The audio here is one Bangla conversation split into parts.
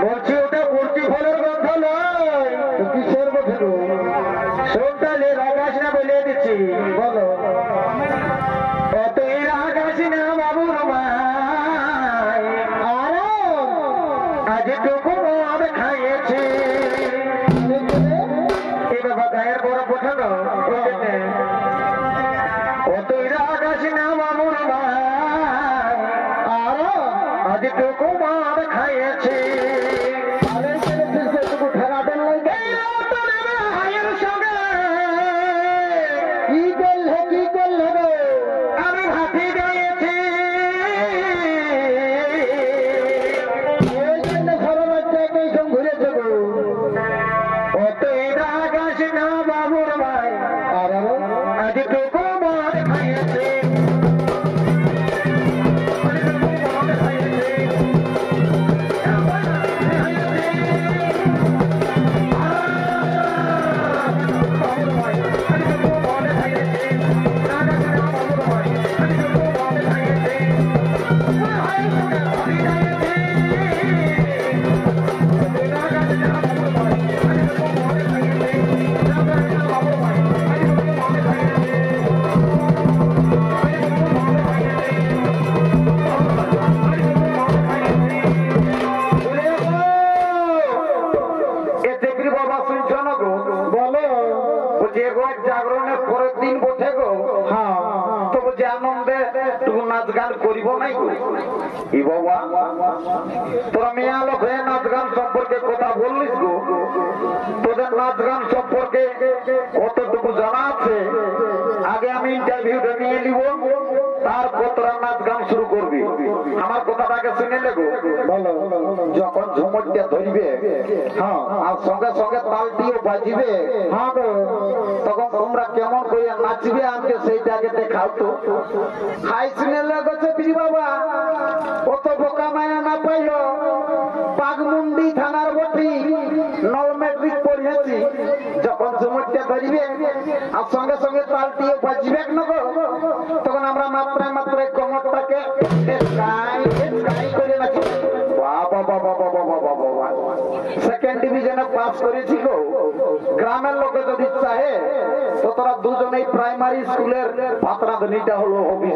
বলছি ওটা মূর্তি ফলের গন্ধ নয়, কিসের কথা গো? সন্তালে রাগাস না বলে দিচ্ছি, বলো অতই রাগাস না বাবুর মাই, আর আজ টুকু মদ খাইয়েছি। এই বাবা গায়ের বড় পোঠানো অতই রাগাস না বাবুর মাই, আর আজ টুকু মদ খাইয়েছি। জাগরণের পরের দিন বসে গো, তবু যে আনন্দে তুমি নাচ গান করিব নাই গো। ই বাবা তোরা মেয়া লোক হয়ে নাচ গান সম্পর্কে কথা বললিস গো, তোদের নাচ গান সম্পর্কে কতটুকু জানা আছে আগে আমি ইন্টারভিউটা নিয়ে নিব, তারপর তোরা নাচ গান শুরু করবি। আমার কথাটাকে শুনে নেগো। যখন ঝুমরটা ধরবে আর সঙ্গে সঙ্গে তালটিও বাজিবে, তখন তোমরা কেমন করে নাচবে আমাকে সেইটাকে দেখাও তো। হাই শুনে লেগেছে বিজি বাবা, অত বোকা মায়া না পাইল, পাগমুন্ডি থানার বটি নল মেট্রিক পড়িয়েছি। যখন ঝুমরটা ধরবে আর সঙ্গে সঙ্গে তালটিও বাজবে না গো, তখন আমরা মাত্রায় মাত্রায় কোমরটাকে করে নাচি। সেকেন্ড ডিভিশনে পাস করেছি গো। গ্রামের লোকে যদি চাহে তো তোরা দুজনেই প্রাইমারি স্কুলের ভাতরাধনিটা হলো হবি।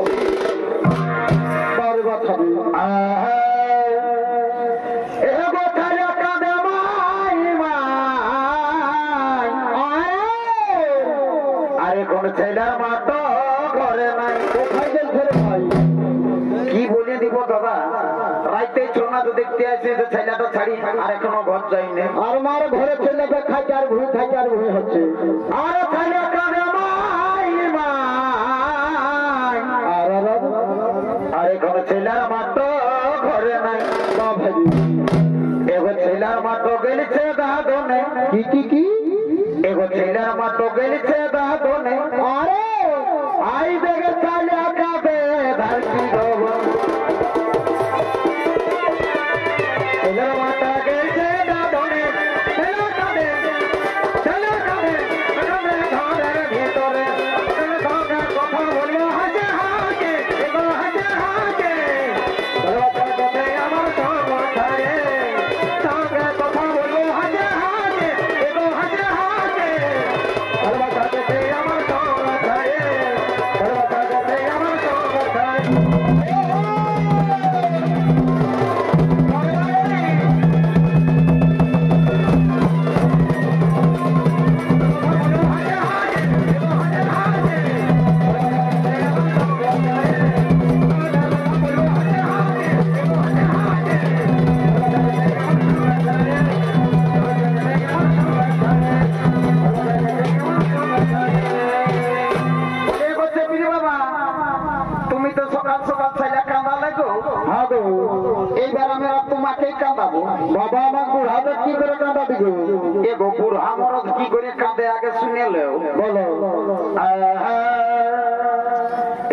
আরে কোন ছেলের মাতো ঘরে নাই, কোথায় গেছে ভাই? কি বলে দিব দাদা, রাইতে চোনাতে দেখতে আসে যে ছেলেটা ছাড়ি আর এখনো ঘর যায়নি। আর মার ঘরে ছেলেটা খাইতে আর ভুই খাইতে আর ভুই হচ্ছে। আরে ছেলে কাঁদে মাই মাই, আর এখন ছেলের মাতো ঘরে নাই। এগো ছেলের মাতো গেলিছে দাদনে, কি কি কি এগো ছেলের মাতো গেলিছে দাদনে। আরে আই দেখে ছেলে কাঁদে ধরতি গো, ছেলের মাতা গেছে দাদনে, ছেলে কাঁদে ছেলে কাঁদে ঘরের ভিতরে। সঙ্গে কথা বলবো হাসে হাসে, এগো হাসে হাসে আমার সঙ্গে, সঙ্গে কথা বলবো হাসে হাসে, এগো হাসে হাসে আমার সঙ্গে, আমার সঙ্গে এইবার আমি তোমাকে কাঁদাবো। বাবা আমার বুড়াতে কি করে কাঁদাবি গো? এগো বুড়া মরদ কি করে কাঁদে আগে শুনে লেও, বলো।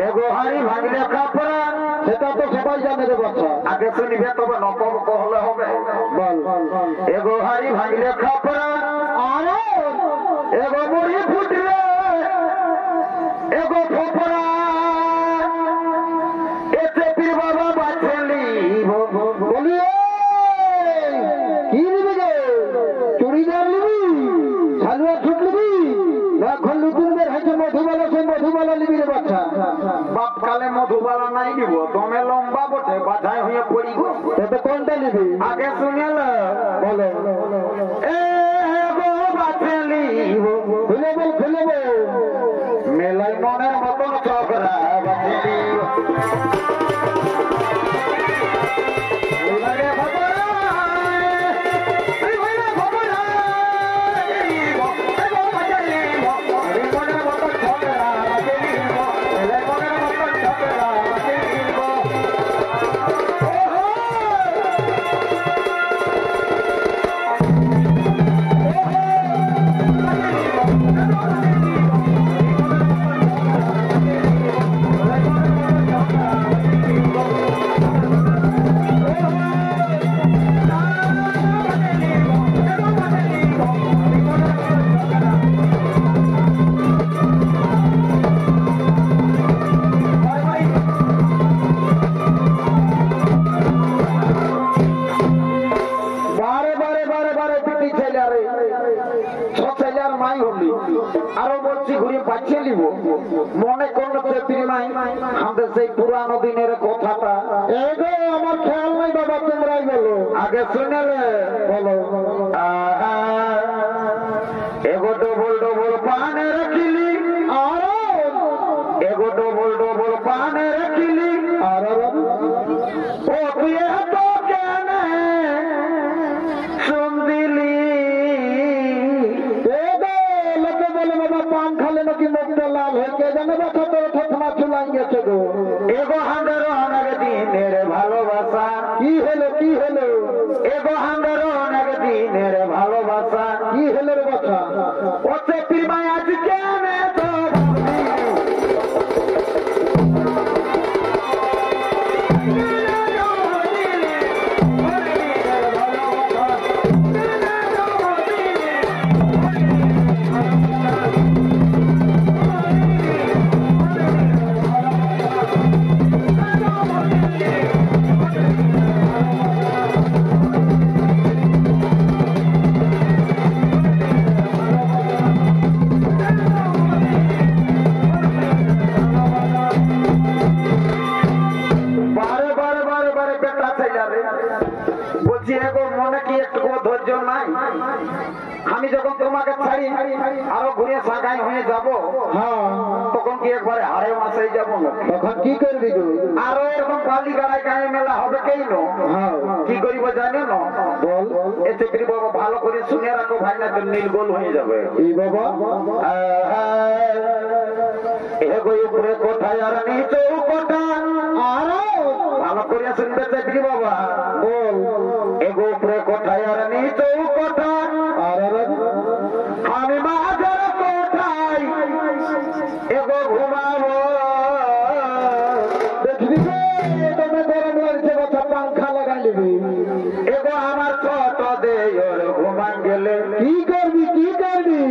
এগো হাড়ি ভাঙলে কাপড়া, সেটা তো সবাই জানে রে বাচ্চা, আগে শুনিবে তবে নকল হলে হবে। বল এগো হাড়ি ভাঙলে কাপড়া, আরে এগো মুড়ি ফুটলে এগো ফোপরা, এতে পীর বাবা বাছলি বলিয়ে কোনটা নিবি আগে শুনে বলো এ গো বাছলি খুলে বল মেলাই মনের মতন চকরা বাছলি আরো বলছি ঘুরে পাঠিয়ে নিব মনে করলো আমাদের সেই পুরানো দিনের কথাটা আমার খেয়াল নাই বাবা তোমরাই বলো আগে শুনেলে বলো এগো ডবল পানে রাখিলি আর এগো ডবল পানে রাখিলি আর ও তুই এত কেন শুন দিলি পান খালে নাকি মুখটা লাল হয়ে কে জানে বাছা তোর ঠোঁটনা চুলাই গেছে গো এগো হাঙ্গারো অনেক দিনের ভালোবাসা কি হলো এগো হাঙ্গারো অনেক দিনের ভালোবাসা কি হলো রে বাছা ও চেপির মাই আজ কেন তো আমি যখন তোমাকে ছাড়ি আরো ঘুরে সাগাই হয়ে যাব তখন কি একবারে হারে মাসে যাব তখন কি করবি আরো এরকম বালি গাড়াই গায়ে মেলা হবে কেই কি করিব জানে না বল এতে বাবা ভালো করে শুনে রাখো ভাই না তোর নীল গোল হয়ে যাবে এই বাবা এগো উপরে কোঠায় আর নিচে কোঠা আরো ভালো করে শুনবে চাকরি বাবা বল এগো উপরে কোঠায় আর নিচে কোঠা আমি মাঝের কোঠায় এগো ঘুমাবো দেখবি তুমি গরম লাগছে কথা পাংখা লাগাই নিবি এগো আমার ছোট দেওর ঘুমাই গেলে কি করবি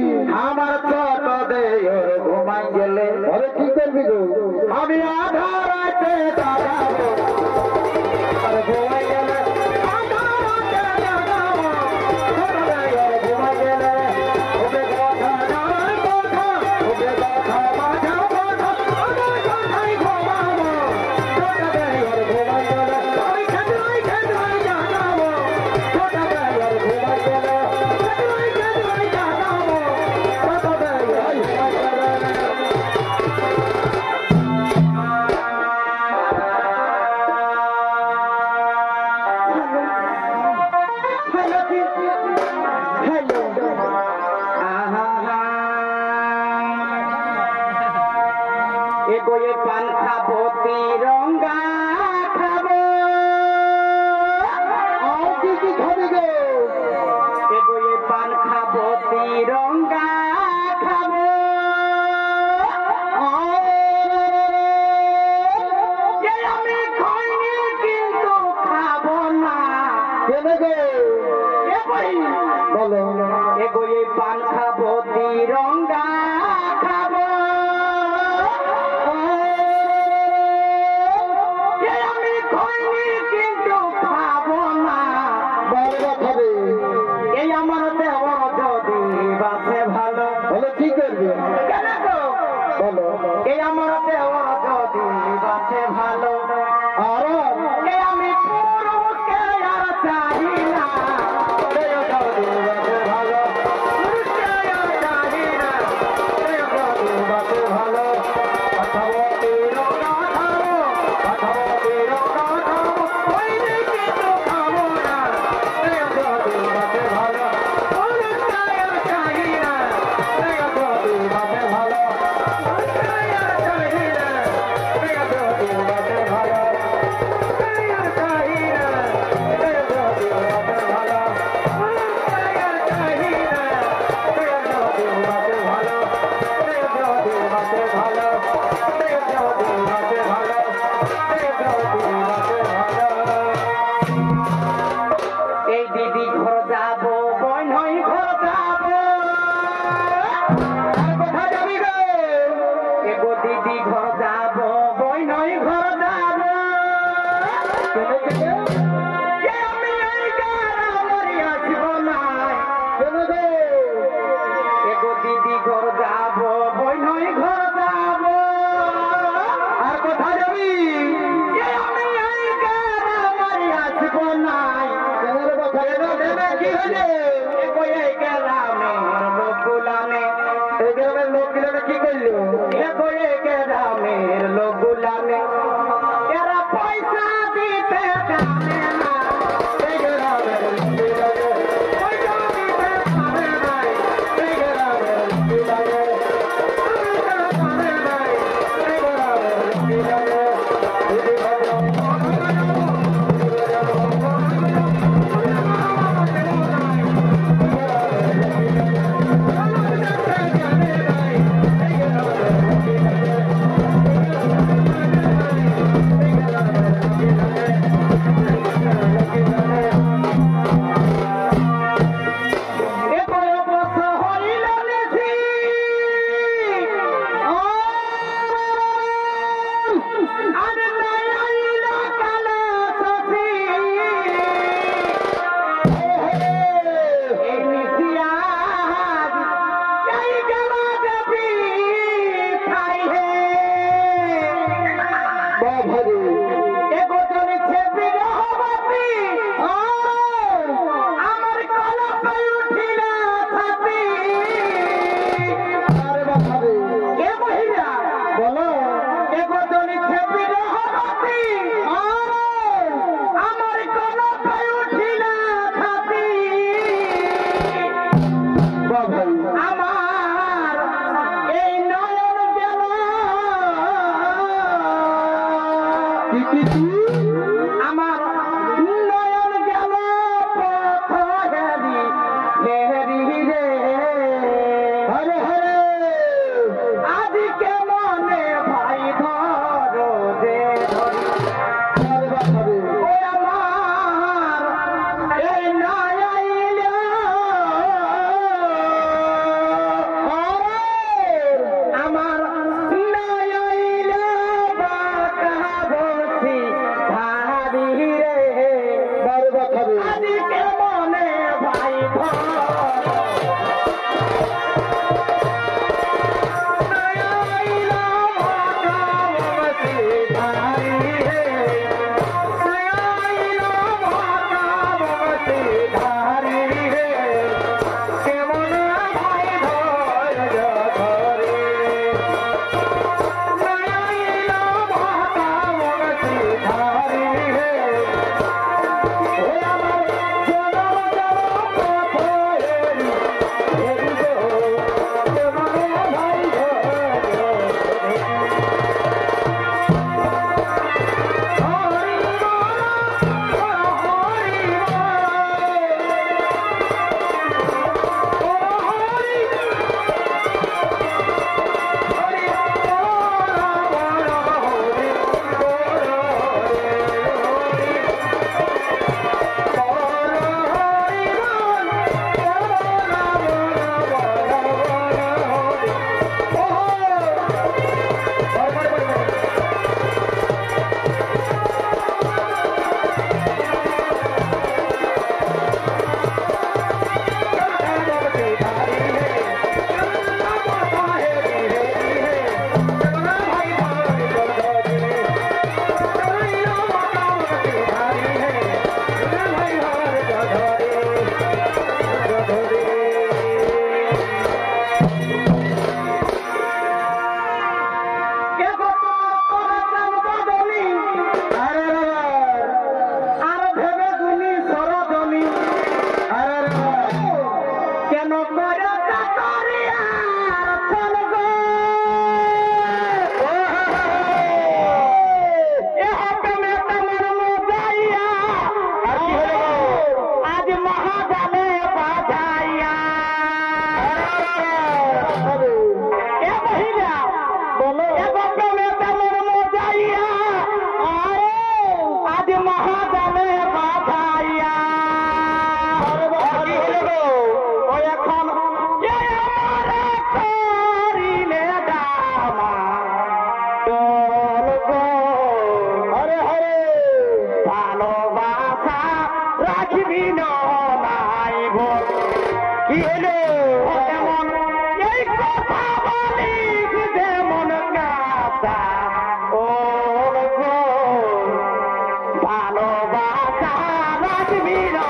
আমার ছোট দেওর ঘুমাই গেলে আরে কি করবি গো আমি আধা রাতে দাঁড়াবো আরে ঘুমাই গেলে ভালো আর আমি পুরুষকে আর কি হইলে কয়ে গ্রামে লোক গুলামে এই গ্রামের লোক গুলামে কি করলো কয়ে গ্রামের লোক গুলামে এরা পয়সা দিতে জানে না এই গ্রামের পয়সা দিতে পারে নাই এই গ্রামের ভালোবাসা রাখবি না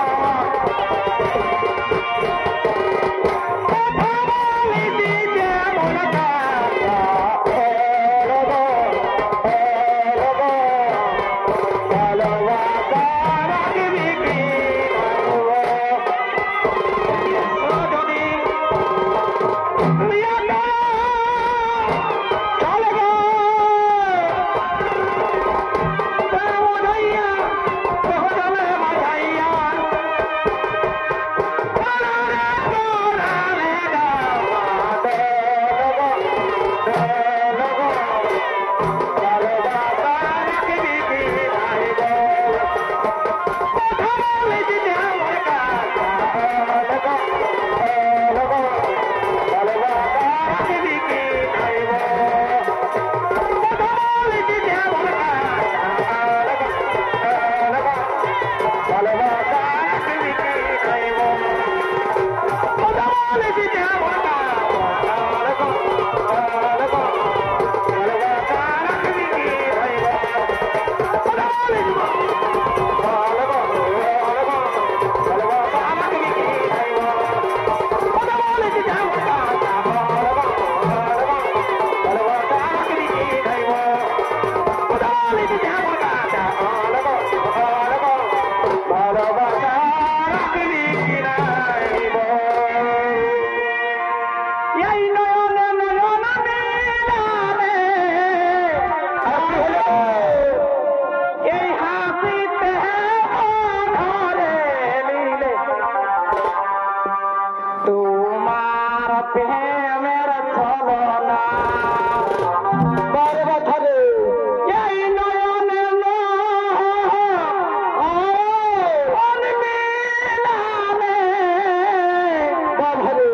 ভাবে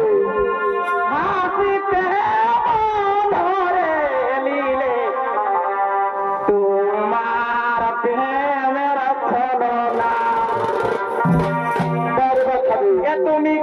হাসিতে ধরে নিলে তোমার প্রেমের ছলনা তুমি